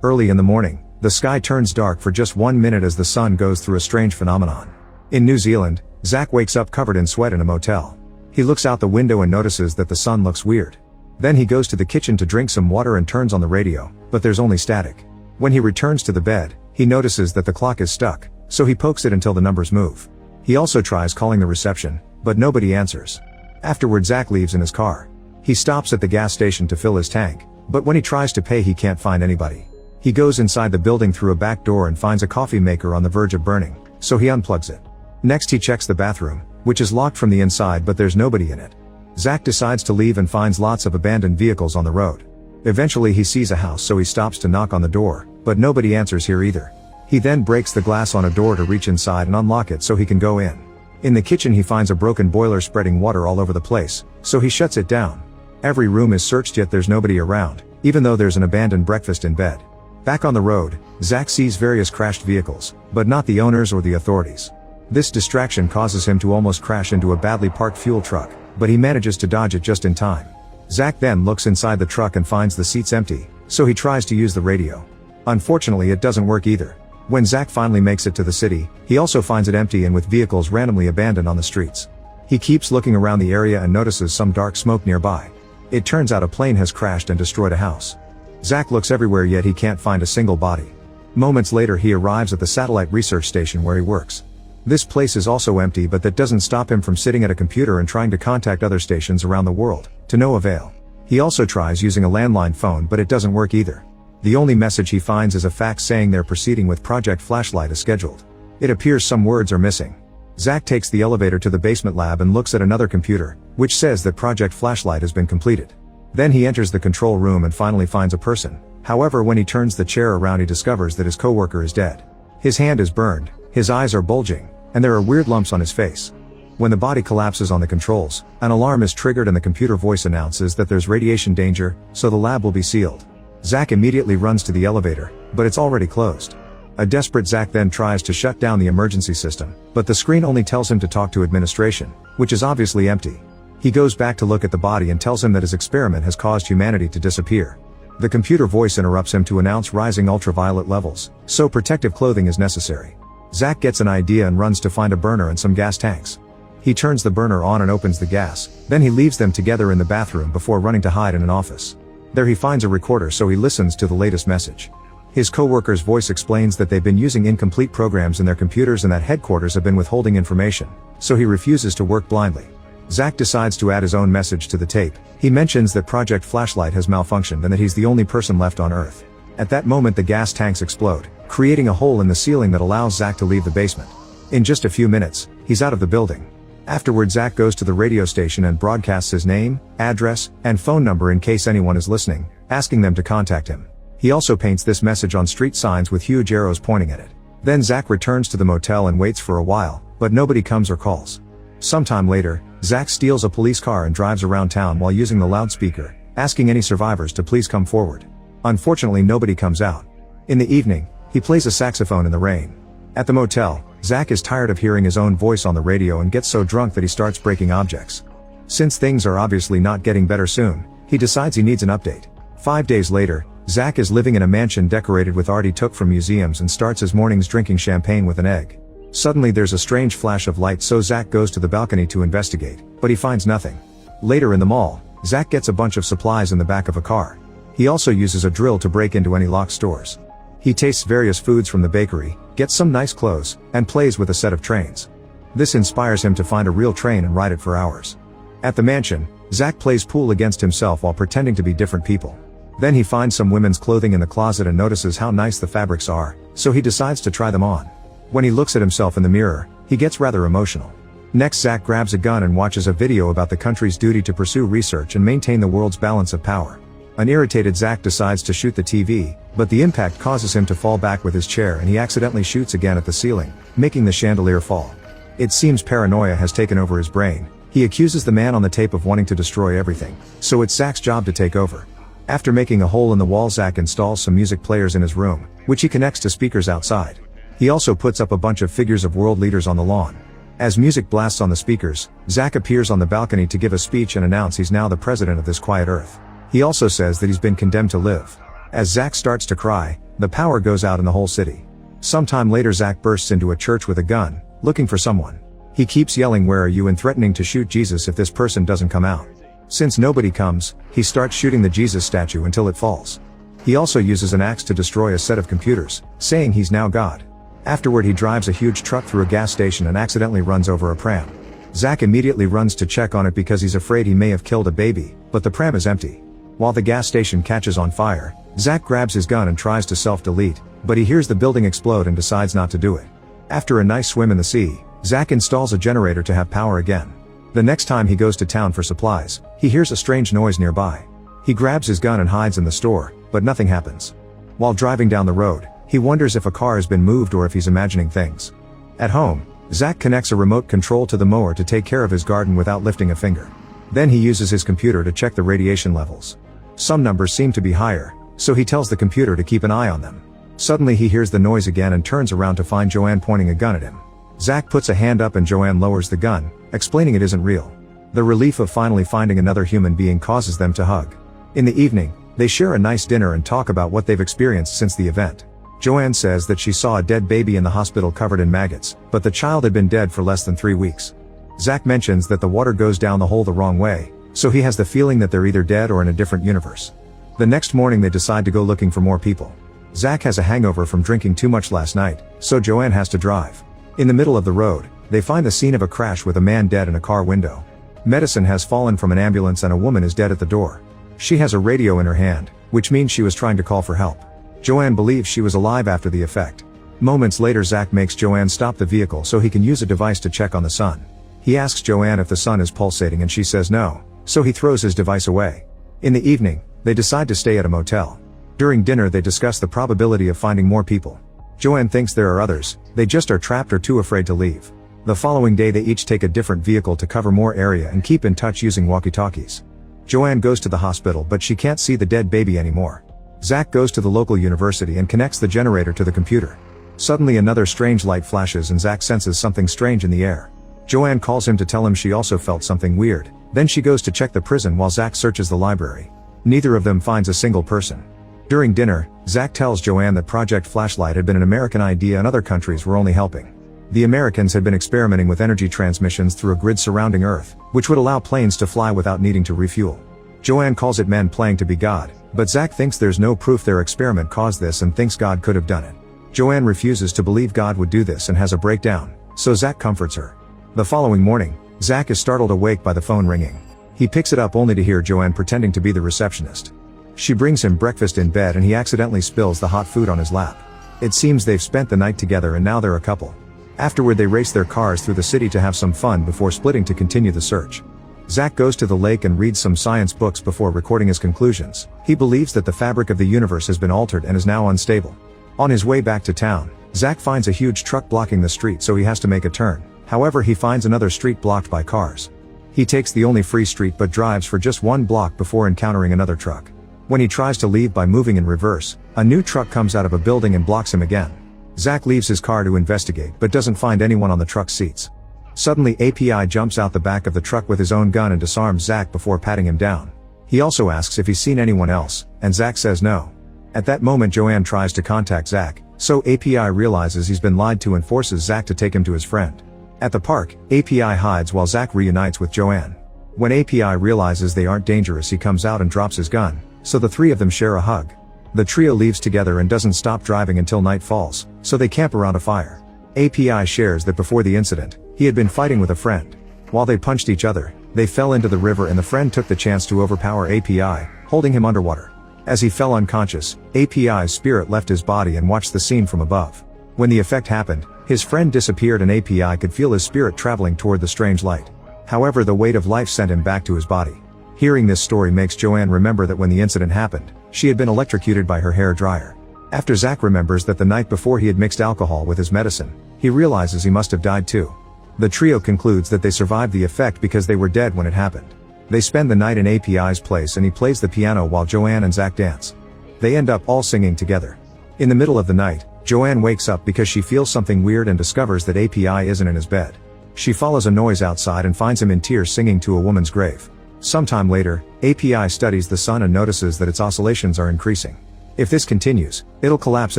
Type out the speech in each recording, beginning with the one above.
Early in the morning, the sky turns dark for just 1 minute as the sun goes through a strange phenomenon. In New Zealand, Zack wakes up covered in sweat in a motel. He looks out the window and notices that the sun looks weird. Then he goes to the kitchen to drink some water and turns on the radio, but there's only static. When he returns to the bed, he notices that the clock is stuck, so he pokes it until the numbers move. He also tries calling the reception, but nobody answers. Afterward, Zack leaves in his car. He stops at the gas station to fill his tank, but when he tries to pay he can't find anybody. He goes inside the building through a back door and finds a coffee maker on the verge of burning, so he unplugs it. Next he checks the bathroom, which is locked from the inside but there's nobody in it. Zack decides to leave and finds lots of abandoned vehicles on the road. Eventually he sees a house, so he stops to knock on the door, but nobody answers here either. He then breaks the glass on a door to reach inside and unlock it so he can go in. In the kitchen he finds a broken boiler spreading water all over the place, so he shuts it down. Every room is searched yet there's nobody around, even though there's an abandoned breakfast in bed. Back on the road, Zack sees various crashed vehicles, but not the owners or the authorities. This distraction causes him to almost crash into a badly parked fuel truck, but he manages to dodge it just in time. Zack then looks inside the truck and finds the seats empty, so he tries to use the radio. Unfortunately it doesn't work either. When Zack finally makes it to the city, he also finds it empty and with vehicles randomly abandoned on the streets. He keeps looking around the area and notices some dark smoke nearby. It turns out a plane has crashed and destroyed a house. Zack looks everywhere yet he can't find a single body. Moments later he arrives at the satellite research station where he works. This place is also empty, but that doesn't stop him from sitting at a computer and trying to contact other stations around the world, to no avail. He also tries using a landline phone but it doesn't work either. The only message he finds is a fax saying they're proceeding with Project Flashlight as scheduled. It appears some words are missing. Zack takes the elevator to the basement lab and looks at another computer, which says that Project Flashlight has been completed. Then he enters the control room and finally finds a person. However, when he turns the chair around he discovers that his coworker is dead. His hand is burned, his eyes are bulging, and there are weird lumps on his face. When the body collapses on the controls, an alarm is triggered and the computer voice announces that there's radiation danger, so the lab will be sealed. Zack immediately runs to the elevator, but it's already closed. A desperate Zack then tries to shut down the emergency system, but the screen only tells him to talk to administration, which is obviously empty. He goes back to look at the body and tells him that his experiment has caused humanity to disappear. The computer voice interrupts him to announce rising ultraviolet levels, so protective clothing is necessary. Zack gets an idea and runs to find a burner and some gas tanks. He turns the burner on and opens the gas, then he leaves them together in the bathroom before running to hide in an office. There he finds a recorder, so he listens to the latest message. His co-worker's voice explains that they've been using incomplete programs in their computers and that headquarters have been withholding information, so he refuses to work blindly. Zack decides to add his own message to the tape. He mentions that Project Flashlight has malfunctioned and that he's the only person left on Earth. At that moment the gas tanks explode, creating a hole in the ceiling that allows Zack to leave the basement. In just a few minutes, he's out of the building. Afterward, Zack goes to the radio station and broadcasts his name, address, and phone number in case anyone is listening, asking them to contact him. He also paints this message on street signs with huge arrows pointing at it. Then Zack returns to the motel and waits for a while, but nobody comes or calls. Sometime later, Zack steals a police car and drives around town while using the loudspeaker, asking any survivors to please come forward. Unfortunately, nobody comes out. In the evening, he plays a saxophone in the rain. At the motel, Zack is tired of hearing his own voice on the radio and gets so drunk that he starts breaking objects. Since things are obviously not getting better soon, he decides he needs an update. 5 days later, Zack is living in a mansion decorated with art he took from museums and starts his mornings drinking champagne with an egg. Suddenly there's a strange flash of light, so Zack goes to the balcony to investigate, but he finds nothing. Later in the mall, Zack gets a bunch of supplies in the back of a car. He also uses a drill to break into any locked stores. He tastes various foods from the bakery, gets some nice clothes, and plays with a set of trains. This inspires him to find a real train and ride it for hours. At the mansion, Zack plays pool against himself while pretending to be different people. Then he finds some women's clothing in the closet and notices how nice the fabrics are, so he decides to try them on. When he looks at himself in the mirror, he gets rather emotional. Next, Zack grabs a gun and watches a video about the country's duty to pursue research and maintain the world's balance of power. An irritated Zack decides to shoot the TV, but the impact causes him to fall back with his chair and he accidentally shoots again at the ceiling, making the chandelier fall. It seems paranoia has taken over his brain. He accuses the man on the tape of wanting to destroy everything, so it's Zack's job to take over. After making a hole in the wall, Zack installs some music players in his room, which he connects to speakers outside. He also puts up a bunch of figures of world leaders on the lawn. As music blasts on the speakers, Zack appears on the balcony to give a speech and announce he's now the president of this quiet Earth. He also says that he's been condemned to live. As Zack starts to cry, The power goes out in the whole city. Sometime later Zach bursts into a church with a gun, looking for someone. He keeps yelling "Where are you?" and threatening to shoot Jesus if this person doesn't come out. Since nobody comes, he starts shooting the Jesus statue until it falls. He also uses an axe to destroy a set of computers, saying he's now God. Afterward he drives a huge truck through a gas station and accidentally runs over a pram. Zach immediately runs to check on it because he's afraid he may have killed a baby, but the pram is empty. While the gas station catches on fire, Zach grabs his gun and tries to self-delete, but he hears the building explode and decides not to do it. After a nice swim in the sea, Zach installs a generator to have power again. The next time he goes to town for supplies, he hears a strange noise nearby. He grabs his gun and hides in the store, but nothing happens. While driving down the road, he wonders if a car has been moved or if he's imagining things. At home, Zach connects a remote control to the mower to take care of his garden without lifting a finger. Then he uses his computer to check the radiation levels. Some numbers seem to be higher, so he tells the computer to keep an eye on them. Suddenly he hears the noise again and turns around to find Joanne pointing a gun at him. Zach puts a hand up and Joanne lowers the gun, explaining it isn't real. The relief of finally finding another human being causes them to hug. In the evening, they share a nice dinner and talk about what they've experienced since the event. Joanne says that she saw a dead baby in the hospital covered in maggots, but the child had been dead for less than 3 weeks. Zach mentions that the water goes down the hole the wrong way, so he has the feeling that they're either dead or in a different universe. The next morning they decide to go looking for more people. Zach has a hangover from drinking too much last night, so Joanne has to drive. In the middle of the road, they find the scene of a crash with a man dead in a car window. Medicine has fallen from an ambulance and a woman is dead at the door. She has a radio in her hand, which means she was trying to call for help. Joanne believes she was alive after the effect. Moments later Zach makes Joanne stop the vehicle so he can use a device to check on the sun. He asks Joanne if the sun is pulsating and she says no, so he throws his device away. In the evening, they decide to stay at a motel. During dinner they discuss the probability of finding more people. Joanne thinks there are others, they just are trapped or too afraid to leave. The following day they each take a different vehicle to cover more area and keep in touch using walkie-talkies. Joanne goes to the hospital but she can't see the dead baby anymore. Zach goes to the local university and connects the generator to the computer. Suddenly another strange light flashes and Zach senses something strange in the air. Joanne calls him to tell him she also felt something weird, then she goes to check the prison while Zach searches the library. Neither of them finds a single person. During dinner, Zach tells Joanne that Project Flashlight had been an American idea and other countries were only helping. The Americans had been experimenting with energy transmissions through a grid surrounding Earth, which would allow planes to fly without needing to refuel. Joanne calls it men playing to be God, but Zach thinks there's no proof their experiment caused this and thinks God could have done it. Joanne refuses to believe God would do this and has a breakdown, so Zach comforts her. The following morning, Zach is startled awake by the phone ringing. He picks it up only to hear Joanne pretending to be the receptionist. She brings him breakfast in bed and he accidentally spills the hot food on his lap. It seems they've spent the night together and now they're a couple. Afterward they race their cars through the city to have some fun before splitting to continue the search. Zach goes to the lake and reads some science books before recording his conclusions. He believes that the fabric of the universe has been altered and is now unstable. On his way back to town, Zach finds a huge truck blocking the street so he has to make a turn. However, he finds another street blocked by cars. He takes the only free street but drives for just 1 block before encountering another truck. When he tries to leave by moving in reverse, a new truck comes out of a building and blocks him again. Zach leaves his car to investigate but doesn't find anyone on the truck's seats. Suddenly API jumps out the back of the truck with his own gun and disarms Zach before patting him down. He also asks if he's seen anyone else, and Zach says no. At that moment Joanne tries to contact Zach, so API realizes he's been lied to and forces Zach to take him to his friend. At the park, API hides while Zach reunites with Joanne. When API realizes they aren't dangerous he comes out and drops his gun, so the three of them share a hug. The trio leaves together and doesn't stop driving until night falls, so they camp around a fire. API shares that before the incident, he had been fighting with a friend. While they punched each other, they fell into the river and the friend took the chance to overpower API, holding him underwater. As he fell unconscious, API's spirit left his body and watched the scene from above. When the effect happened, his friend disappeared and API could feel his spirit traveling toward the strange light. However, the weight of life sent him back to his body. Hearing this story makes Joanne remember that when the incident happened, she had been electrocuted by her hair dryer. After Zach remembers that the night before he had mixed alcohol with his medicine, he realizes he must have died too. The trio concludes that they survived the effect because they were dead when it happened. They spend the night in API's place and he plays the piano while Joanne and Zach dance. They end up all singing together. In the middle of the night, Joanne wakes up because she feels something weird and discovers that API isn't in his bed. She follows a noise outside and finds him in tears singing to a woman's grave. Sometime later, API studies the sun and notices that its oscillations are increasing. If this continues, it'll collapse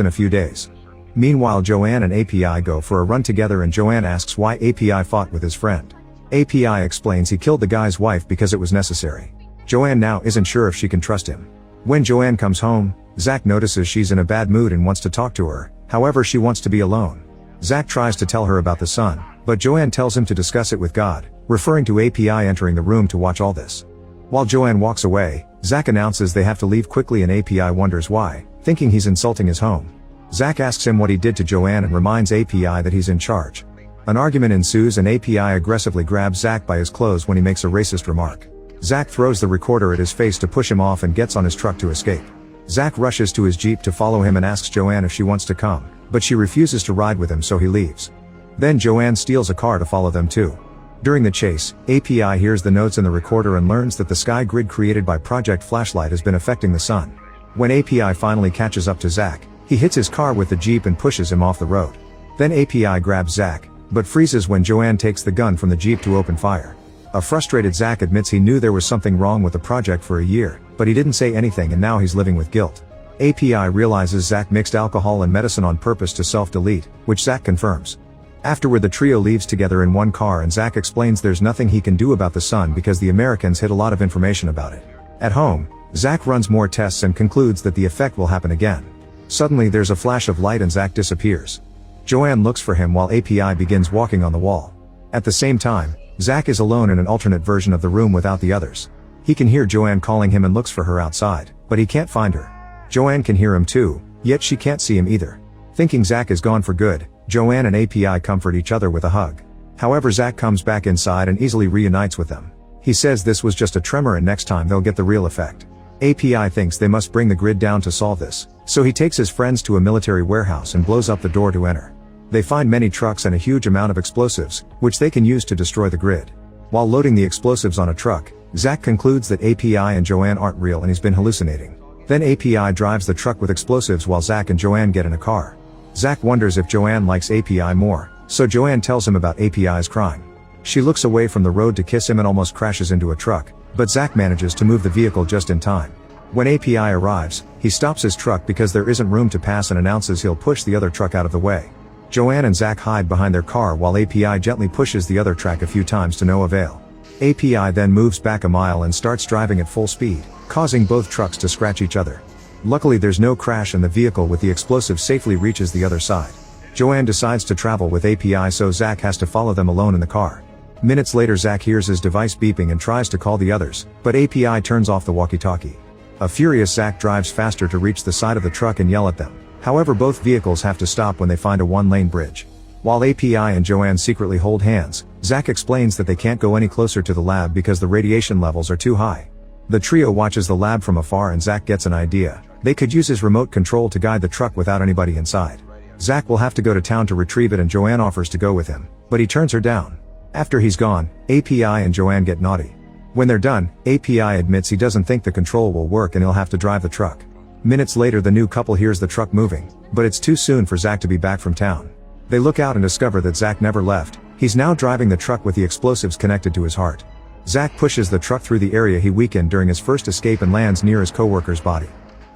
in a few days. Meanwhile, Joanne and API go for a run together and Joanne asks why API fought with his friend. API explains he killed the guy's wife because it was necessary. Joanne now isn't sure if she can trust him. When Joanne comes home, Zach notices she's in a bad mood and wants to talk to her, however she wants to be alone. Zach tries to tell her about the sun, but Joanne tells him to discuss it with God, referring to API entering the room to watch all this. While Joanne walks away, Zach announces they have to leave quickly and API wonders why, thinking he's insulting his home. Zach asks him what he did to Joanne and reminds API that he's in charge. An argument ensues and API aggressively grabs Zach by his clothes when he makes a racist remark. Zach throws the recorder at his face to push him off and gets on his truck to escape. Zach rushes to his Jeep to follow him and asks Joanne if she wants to come, but she refuses to ride with him so he leaves. Then Joanne steals a car to follow them too. During the chase, API hears the notes in the recorder and learns that the sky grid created by Project Flashlight has been affecting the sun. When API finally catches up to Zach, he hits his car with the Jeep and pushes him off the road. Then API grabs Zach, but freezes when Joanne takes the gun from the Jeep to open fire. A frustrated Zach admits he knew there was something wrong with the project for a year, but he didn't say anything and now he's living with guilt. API realizes Zach mixed alcohol and medicine on purpose to self-delete, which Zach confirms. Afterward, the trio leaves together in one car and Zach explains there's nothing he can do about the sun because the Americans hid a lot of information about it. At home, Zach runs more tests and concludes that the effect will happen again. Suddenly there's a flash of light and Zach disappears. Joanne looks for him while API begins walking on the wall. At the same time, Zach is alone in an alternate version of the room without the others. He can hear Joanne calling him and looks for her outside, but he can't find her. Joanne can hear him too, yet she can't see him either. Thinking Zach is gone for good, Joanne and API comfort each other with a hug. However, Zach comes back inside and easily reunites with them. He says this was just a tremor and next time they'll get the real effect. API thinks they must bring the grid down to solve this, so he takes his friends to a military warehouse and blows up the door to enter. They find many trucks and a huge amount of explosives, which they can use to destroy the grid. While loading the explosives on a truck, Zach concludes that API and Joanne aren't real and he's been hallucinating. Then API drives the truck with explosives while Zach and Joanne get in a car. Zach wonders if Joanne likes API more, so Joanne tells him about API's crime. She looks away from the road to kiss him and almost crashes into a truck, but Zach manages to move the vehicle just in time. When API arrives, he stops his truck because there isn't room to pass and announces he'll push the other truck out of the way. Joanne and Zach hide behind their car while API gently pushes the other truck a few times to no avail. API then moves back a mile and starts driving at full speed, causing both trucks to scratch each other. Luckily there's no crash and the vehicle with the explosive safely reaches the other side. Joanne decides to travel with API so Zach has to follow them alone in the car. Minutes later Zach hears his device beeping and tries to call the others, but API turns off the walkie-talkie. A furious Zach drives faster to reach the side of the truck and yell at them. However, both vehicles have to stop when they find a one-lane bridge. While API and Joanne secretly hold hands, Zach explains that they can't go any closer to the lab because the radiation levels are too high. The trio watches the lab from afar and Zach gets an idea. They could use his remote control to guide the truck without anybody inside. Zach will have to go to town to retrieve it and Joanne offers to go with him, but he turns her down. After he's gone, API and Joanne get naughty. When they're done, API admits he doesn't think the control will work and he'll have to drive the truck. Minutes later the new couple hears the truck moving, but it's too soon for Zach to be back from town. They look out and discover that Zach never left. He's now driving the truck with the explosives connected to his heart. Zach pushes the truck through the area he weakened during his first escape and lands near his coworker's body.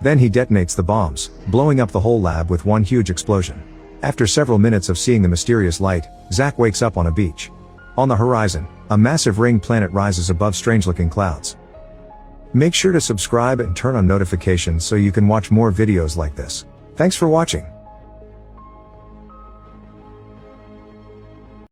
Then he detonates the bombs, blowing up the whole lab with one huge explosion. After several minutes of seeing the mysterious light, Zach wakes up on a beach. On the horizon, a massive ring planet rises above strange-looking clouds. Make sure to subscribe and turn on notifications so you can watch more videos like this. Thanks for watching.